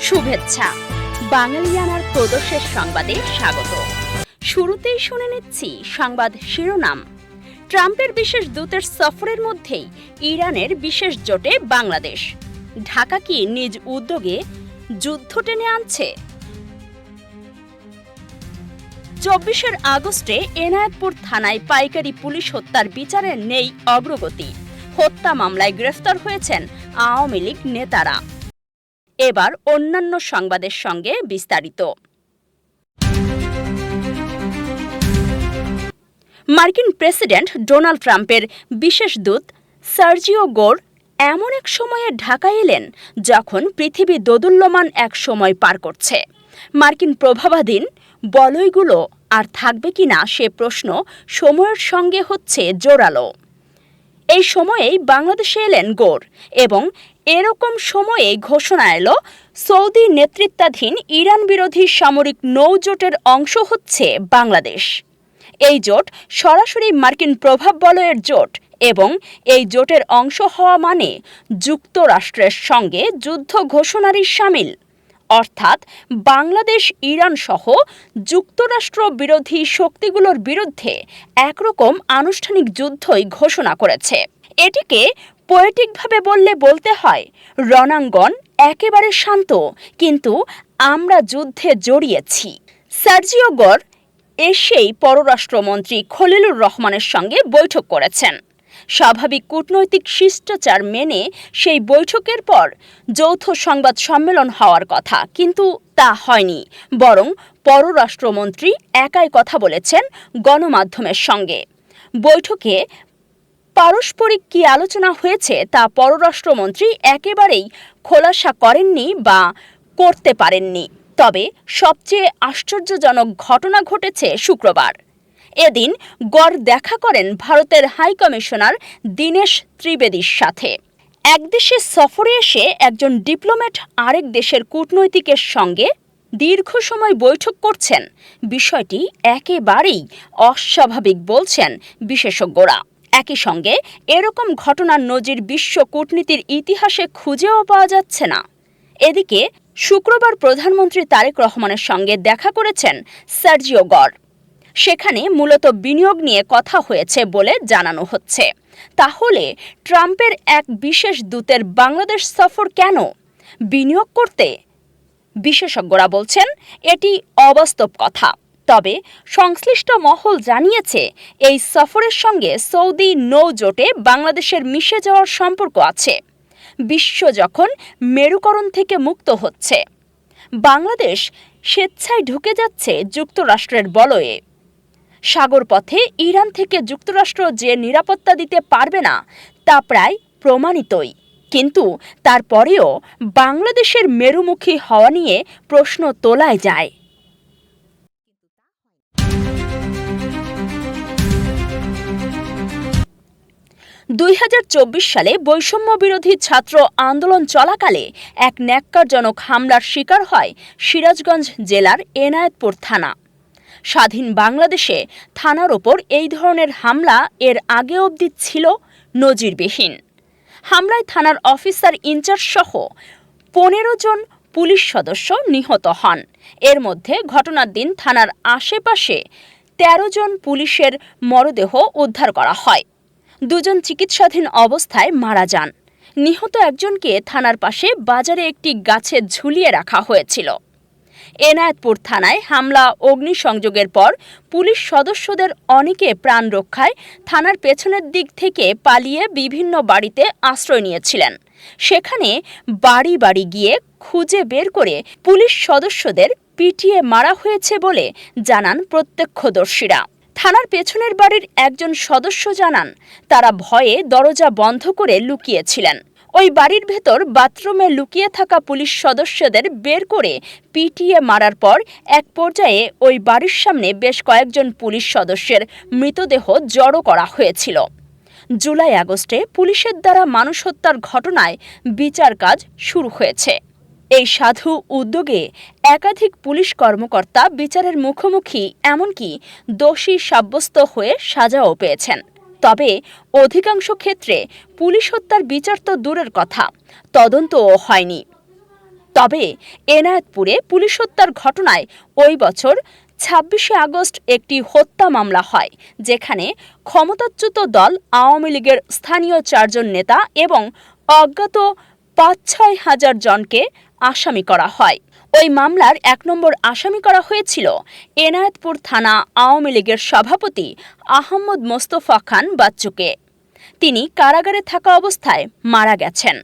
শুভেচ্ছা। বাঙালিয়ানার প্রদর্শের সংবাদে স্বাগত। শুরুতেই শুনে নিচ্ছি সংবাদ শিরোনাম। ট্রাম্পের বিশেষ দূতের সফরের মধ্যেই ইরানের বিশেষ জোটে বাংলাদেশ। ঢাকা কি নিজ উদ্যোগে যুদ্ধ টেনে আনছে? 24 আগস্টে এনায়েতপুর থানায় পাইকারি পুলিশ হত্যার বিচারে নেই অগ্রগতি। হত্যা মামলায় গ্রেফতার হয়েছেন আওয়ামী লীগ নেতারা। এবার অন্যান্য সংবাদের সঙ্গে বিস্তারিত। মার্কিন প্রেসিডেন্ট ডোনাল্ড ট্রাম্পের বিশেষ দূত সার্জিও গোর এমন এক সময়ে ঢাকায় এলেন যখন পৃথিবী দোদুল্যমান এক সময় পার করছে। মার্কিন প্রভাবাধীন বলয়গুলো আর থাকবে কিনা সে প্রশ্ন সময়ের সঙ্গে হচ্ছে জোরালো। এই সময়েই বাংলাদেশে এলেন গোর এবং এরকম সময়ে ঘোষণা এলো সৌদি নেতৃত্বাধীন ইরান বিরোধী সামরিক নৌজোটের অংশ হচ্ছে বাংলাদেশ। এই জোট সরাসরি মার্কিন প্রভাব বলয়ের জোট এবং এই জোটের অংশ হওয়া মানে যুক্তরাষ্ট্রের সঙ্গে যুদ্ধ ঘোষণারই শামিল। অর্থাৎ বাংলাদেশ ইরান সহ যুক্তরাষ্ট্র বিরোধী শক্তিগুলোর বিরুদ্ধে একরকম আনুষ্ঠানিক যুদ্ধই ঘোষণা করেছে। এটিকে পোয়েটিকভাবে বলতে হয়, রণাঙ্গন একেবারে শান্ত, কিন্তু আমরা যুদ্ধে জড়িয়েছি। সার্জিও গোর এসেই পররাষ্ট্রমন্ত্রী খলিলুর রহমানের সঙ্গে বৈঠক করেছেন। স্বাভাবিক কূটনৈতিক শিষ্টাচার মেনে সেই বৈঠকের পর যৌথ সংবাদ সম্মেলন হওয়ার কথা, কিন্তু তা হয়নি। বরং পররাষ্ট্রমন্ত্রী একাই কথা বলেছেন গণমাধ্যমের সঙ্গে। বৈঠকে পারস্পরিক কী আলোচনা হয়েছে তা পররাষ্ট্রমন্ত্রী একেবারেই খোলাসা করেননি বা করতে পারেননি। তবে সবচেয়ে আশ্চর্যজনক ঘটনা ঘটেছে শুক্রবার। এদিন গড় দেখা করেন ভারতের হাইকমিশনার দীনেশ ত্রিবেদীর সাথে। এক দেশে সফরে এসে একজন ডিপ্লোম্যাট আরেক দেশের কূটনৈতিকের সঙ্গে দীর্ঘ সময় বৈঠক করছেন, বিষয়টি একেবারেই অস্বাভাবিক বলছেন বিশেষজ্ঞরা। একই সঙ্গে এরকম ঘটনার নজির বিশ্ব কূটনীতির ইতিহাসে খুঁজেও পাওয়া যাচ্ছে না। এদিকে শুক্রবার প্রধানমন্ত্রী তারেক রহমানের সঙ্গে দেখা করেছেন সার্জিও গোর। সেখানে মূলত বিনিয়োগ নিয়ে কথা হয়েছে বলে জানানো হচ্ছে। তাহলে ট্রাম্পের এক বিশেষ দূতের বাংলাদেশ সফর কেন? বিনিয়োগ করতে? বিশেষজ্ঞরা বলছেন এটি অবাস্তব কথা। তবে সংশ্লিষ্ট মহল জানিয়েছে এই সফরের সঙ্গে সৌদি নৌজোটে বাংলাদেশের মিশে যাওয়ার সম্পর্ক আছে। বিশ্ব যখন মেরুকরণ থেকে মুক্ত হচ্ছে, বাংলাদেশ স্বেচ্ছায় ঢুকে যাচ্ছে যুক্তরাষ্ট্রের বলয়ে। সাগরপথে ইরান থেকে যুক্তরাষ্ট্র যে নিরাপত্তা দিতে পারবে না তা প্রায় প্রমাণিতই, কিন্তু তারপরেও বাংলাদেশের মেরুমুখী হওয়া নিয়ে প্রশ্ন তোলায় যায়। সালে বৈষম্য বিরোধী ছাত্র আন্দোলন চলাকালে এক ন্যাক্কারজনক হামলার শিকার হয় সিরাজগঞ্জ জেলার এনায়েতপুর থানা। স্বাধীন বাংলাদেশে থানার ওপর এই ধরনের হামলা এর আগে অবধি ছিল নজিরবিহীন। হামলায় থানার অফিসার ইনচার্জ সহ 15 জন পুলিশ সদস্য নিহত হন। এর মধ্যে ঘটনার দিন থানার আশেপাশে 13 জন পুলিশের মরদেহ উদ্ধার করা হয়। 2 জন চিকিৎসাধীন অবস্থায় মারা যান। নিহত একজনকে থানার পাশে বাজারে একটি গাছে ঝুলিয়ে রাখা হয়েছিল। এনায়েতপুর থানায় হামলা অগ্নিসংযোগের পর পুলিশ সদস্যদের অনেকে প্রাণ রক্ষায় থানার পেছনের দিক থেকে পালিয়ে বিভিন্ন বাড়িতে আশ্রয় নিয়েছিলেন। সেখানে বাড়ি বাড়ি গিয়ে খুঁজে বের করে পুলিশ সদস্যদের পিটিয়ে মারা হয়েছে বলে জানান প্রত্যক্ষদর্শীরা। থানার পেছনের বাড়ির একজন সদস্য জানান, তারা ভয়ে দরজা বন্ধ করে লুকিয়েছিলেন। ওই বাড়ির ভেতর বাথরুমে লুকিয়ে থাকা পুলিশ সদস্যদের বের করে পিটিয়ে মারার পর এক পর্যায়ে ওই বাড়ির সামনে বেশ কয়েকজন পুলিশ সদস্যের মৃতদেহ জড়ো করা হয়েছিল। জুলাই-আগস্টে পুলিশের দ্বারা মানুষ হত্যার ঘটনায় বিচার কাজ শুরু হয়েছে। এই সাধু উদ্যোগে একাধিক পুলিশ কর্মকর্তা বিচারের মুখোমুখি, এমনকি দোষী সাব্যস্ত হয়ে সাজাও পেয়েছেন। তবে অধিকাংশ ক্ষেত্রে পুলিশ হত্যার বিচার তো দূরের কথা, তদন্তও হয়নি। তবে এনায়েতপুরে পুলিশ হত্যার ঘটনায় ওই বছর ২৬শে আগস্ট একটি হত্যা মামলা হয়, যেখানে ক্ষমতাচ্যুত দল আওয়ামী লীগের স্থানীয় ৪ জন নেতা এবং অজ্ঞাত ৫-৬ হাজার জনকে আসামি করা হয়। ওই মামলার ১ নম্বর আসামি করা হয়েছিল এনায়েতপুর থানা আওয়ামী লীগের সভাপতি আহমদ মোস্তফা খান বাচ্চুকে। তিনি কারাগারে থাকা অবস্থায় মারা গেছেন।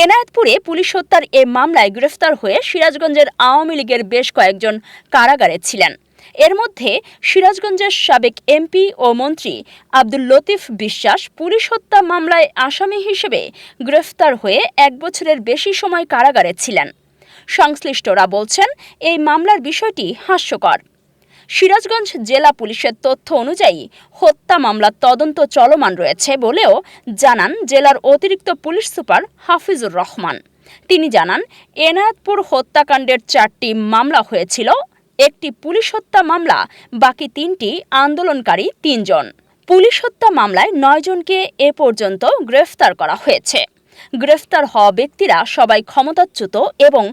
এনায়েতপুরে পুলিশ হত্যার এ মামলায় গ্রেফতার হয়ে সিরাজগঞ্জের আওয়ামী লীগের বেশ কয়েকজন কারাগারে ছিলেন। এর মধ্যে সিরাজগঞ্জের সাবেক এমপি ও মন্ত্রী আব্দুল লতিফ বিশ্বাস পুলিশ হত্যা মামলায় আসামি হিসেবে গ্রেফতার হয়ে ১ বছরের বেশি সময় কারাগারে ছিলেন। সংশ্লিষ্টরা বলছেন, এই মামলার বিষয়টি হাস্যকর। সিরাজগঞ্জ জেলা পুলিশের তথ্য অনুযায়ী হত্যা মামলার তদন্ত চলমান রয়েছে বলেও জানান জেলার অতিরিক্ত পুলিশ সুপার হাফিজুর রহমান। তিনি জানান, এনায়েতপুর হত্যাকাণ্ডের ৪টি মামলা হয়েছিল, একটি পুলিশ হত্যা মামলা, বাকি ৩টি আন্দোলনকারী ৩ জন। পুলিশ হত্যা মামলায় ৯ জনকে এ পর্যন্ত গ্রেফতার করা হয়েছে। গ্রেফতার হওয়া ব্যক্তিরা সবাই ক্ষমতাচ্যুত এবং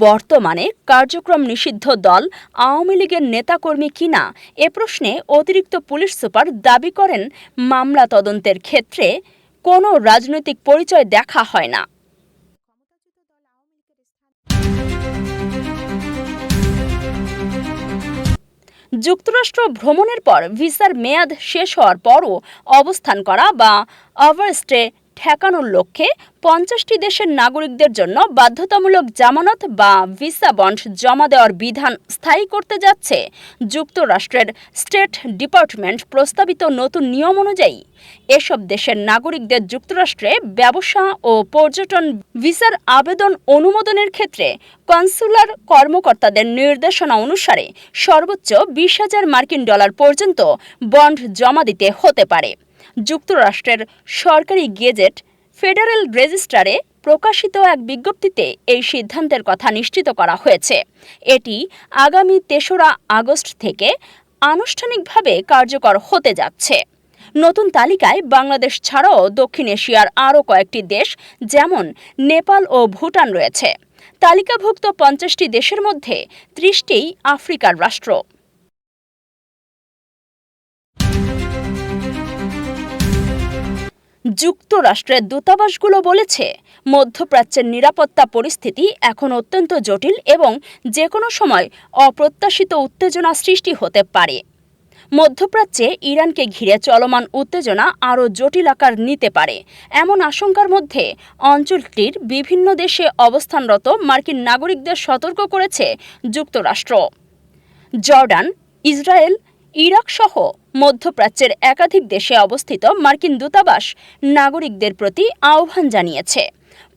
বর্তমানে কার্যক্রম নিষিদ্ধ দল আওয়ামী লীগের নেতাকর্মী কিনা এ প্রশ্নে অতিরিক্ত পুলিশ সুপার দাবি করেন, মামলা তদন্তের ক্ষেত্রে কোনো রাজনৈতিক পরিচয় দেখা হয় না। যুক্তরাষ্ট্র ভ্রমণের পর ভিসার মেয়াদ শেষ হওয়ার পরও অবস্থান করা বা ওভারস্টে ঠেকানোর লক্ষ্যে ৫০টি দেশের নাগরিকদের জন্য বাধ্যতামূলক জামানত বা ভিসা বন্ড জমা দেওয়ার বিধান স্থায়ী করতে যাচ্ছে যুক্তরাষ্ট্রের স্টেট ডিপার্টমেন্ট। প্রস্তাবিত নতুন নিয়ম অনুযায়ী এসব দেশের নাগরিকদের যুক্তরাষ্ট্রে ব্যবসা ও পর্যটন ভিসার আবেদন অনুমোদনের ক্ষেত্রে কনসুলার কর্মকর্তাদের নির্দেশনা অনুসারে সর্বোচ্চ ২০,০০০ মার্কিন ডলার পর্যন্ত বন্ড জমা দিতে হতে পারে। যুক্তরাষ্ট্রের সরকারি গেজেট ফেডারেল রেজিস্টারে প্রকাশিত এক বিজ্ঞপ্তিতে এই সিদ্ধান্তের কথা নিশ্চিত করা হয়েছে। এটি আগামী ৩রা আগস্ট থেকে আনুষ্ঠানিকভাবে কার্যকর হতে যাচ্ছে। নতুন তালিকায় বাংলাদেশ ছাড়াও দক্ষিণ এশিয়ার আরও কয়েকটি দেশ যেমন নেপাল ও ভুটান রয়েছে। তালিকাভুক্ত ৫০টি দেশের মধ্যে ৩০টিই আফ্রিকার রাষ্ট্র। যুক্তরাষ্ট্রের দূতাবাসগুলো বলেছে, মধ্যপ্রাচ্যের নিরাপত্তা পরিস্থিতি এখন অত্যন্ত জটিল এবং যে কোনো সময় অপ্রত্যাশিত উত্তেজনা সৃষ্টি হতে পারে। মধ্যপ্রাচ্যে ইরানকে ঘিরে চলমান উত্তেজনা আরও জটিল আকার নিতে পারে, এমন আশঙ্কার মধ্যে অঞ্চলটির বিভিন্ন দেশে অবস্থানরত মার্কিন নাগরিকদের সতর্ক করেছে যুক্তরাষ্ট্র। জর্ডান, ইসরায়েল, ইরাক সহ মধ্যপ্রাচ্যের একাধিক দেশে অবস্থিত মার্কিন দূতাবাস নাগরিকদের প্রতি আহ্বান জানিয়েছে,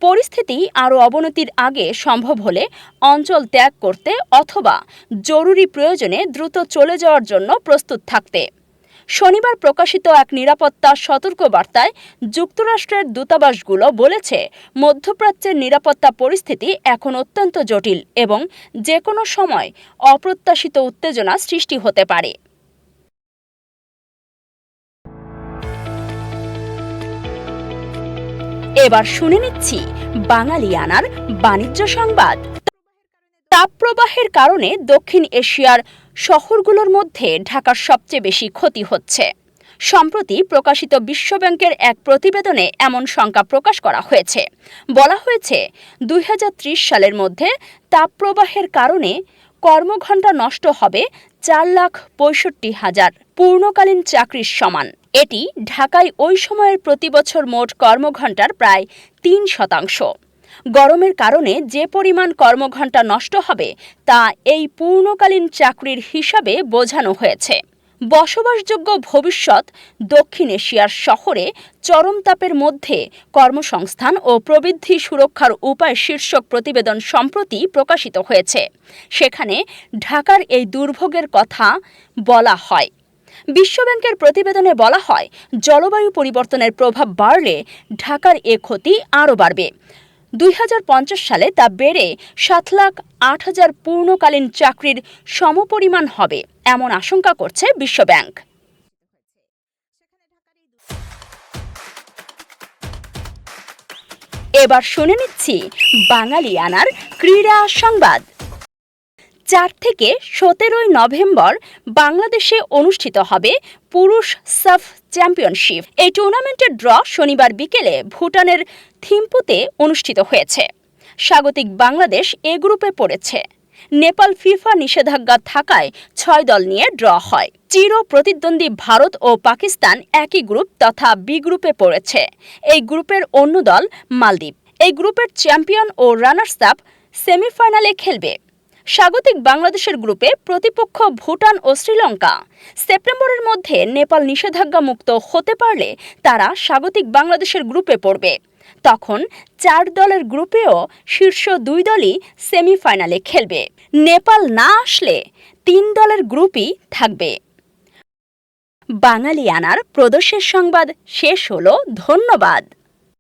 পরিস্থিতি আরও অবনতির আগে সম্ভব হলে অঞ্চল ত্যাগ করতে অথবা জরুরি প্রয়োজনে দ্রুত চলে যাওয়ার জন্য প্রস্তুত থাকতে। শনিবার প্রকাশিত এক নিরাপত্তা সতর্কবার্তায় যুক্তরাষ্ট্রের দূতাবাসগুলো বলেছে, মধ্যপ্রাচ্যের নিরাপত্তা পরিস্থিতি এখন অত্যন্ত জটিল এবং যে কোনো সময় অপ্রত্যাশিত উত্তেজনা সৃষ্টি হতে পারে। এবার শুনে নিচ্ছি বাঙালিয়ানার বাণিজ্য সংবাদ। তাপপ্রবাহের কারণে দক্ষিণ এশিয়ার শহরগুলোর মধ্যে ঢাকার সবচেয়ে বেশি ক্ষতি হচ্ছে। সম্প্রতি প্রকাশিত বিশ্বব্যাংকের এক প্রতিবেদনে এমন শঙ্কা প্রকাশ করা হয়েছে। বলা হয়েছে, ২০৩০ সালের মধ্যে তাপপ্রবাহের কারণে কর্মঘণ্টা নষ্ট হবে ৪,৬৫,০০০ পূর্ণকালীন চাকরির সমান। এটি ঢাকায় ওই সময়ের প্রতিবছর মোট কর্মঘণ্টার প্রায় ৩%। গরমের কারণে যে পরিমাণ কর্মঘণ্টা নষ্ট হবে তা এই পূর্ণকালীন চাকরির হিসাবে বোঝানো হয়েছে। বসবাসযোগ্য ভবিষ্যৎ দক্ষিণ এশিয়ার শহরে চরম তাপের মধ্যে কর্মসংস্থান ও প্রবৃদ্ধি সুরক্ষার উপায় শীর্ষক প্রতিবেদন সম্প্রতি প্রকাশিত হয়েছে। সেখানে ঢাকার এই দুর্ভোগের কথা বলা হয়। বিশ্বব্যাংকের প্রতিবেদনে বলা হয়, জলবায়ু পরিবর্তনের প্রভাব বাড়লে ঢাকার এ ক্ষতি আরও বাড়বে। ২০৫০ সালে তা বেড়ে ৭,০৮,০০০ পূর্ণকালীন চাকরির সমপরিমাণ হবে এমন আশঙ্কা করছে বিশ্বব্যাংক। এবার শুনে নিচ্ছি বাঙালিয়ানার ক্রীড়া সংবাদ। 4 থেকে 17 নভেম্বর বাংলাদেশে অনুষ্ঠিত হবে পুরুষ সাফ চ্যাম্পিয়নশিপ। এই টুর্নামেন্টের ড্র শনিবার বিকেলে ভুটানের থিম্পুতে অনুষ্ঠিত হয়েছে। স্বাগতিক বাংলাদেশ এ গ্রুপে পড়েছে। নেপাল ফিফা নিষেধাজ্ঞা থাকায় 6 দল নিয়ে ড্র হয়। চির প্রতিদ্বন্দ্বী ভারত ও পাকিস্তান একই গ্রুপ তথা বি গ্রুপে পড়েছে। এই গ্রুপের অন্য দল মালদ্বীপ। এই গ্রুপের চ্যাম্পিয়ন ও রানার্স আপ সেমিফাইনালে খেলবে। স্বাগতিক বাংলাদেশের গ্রুপে প্রতিপক্ষ ভুটান ও শ্রীলঙ্কা। সেপ্টেম্বরের মধ্যে নেপাল নিষেধাজ্ঞা মুক্ত হতে পারলে তারা স্বাগতিক বাংলাদেশের গ্রুপে পড়বে। তখন 4 দলের গ্রুপেও শীর্ষ 2 দলই সেমিফাইনালে খেলবে। নেপাল না আসলে 3 দলের গ্রুপই থাকবে। বাঙালিয়ানার প্রদেশের সংবাদ শেষ হলো। ধন্যবাদ।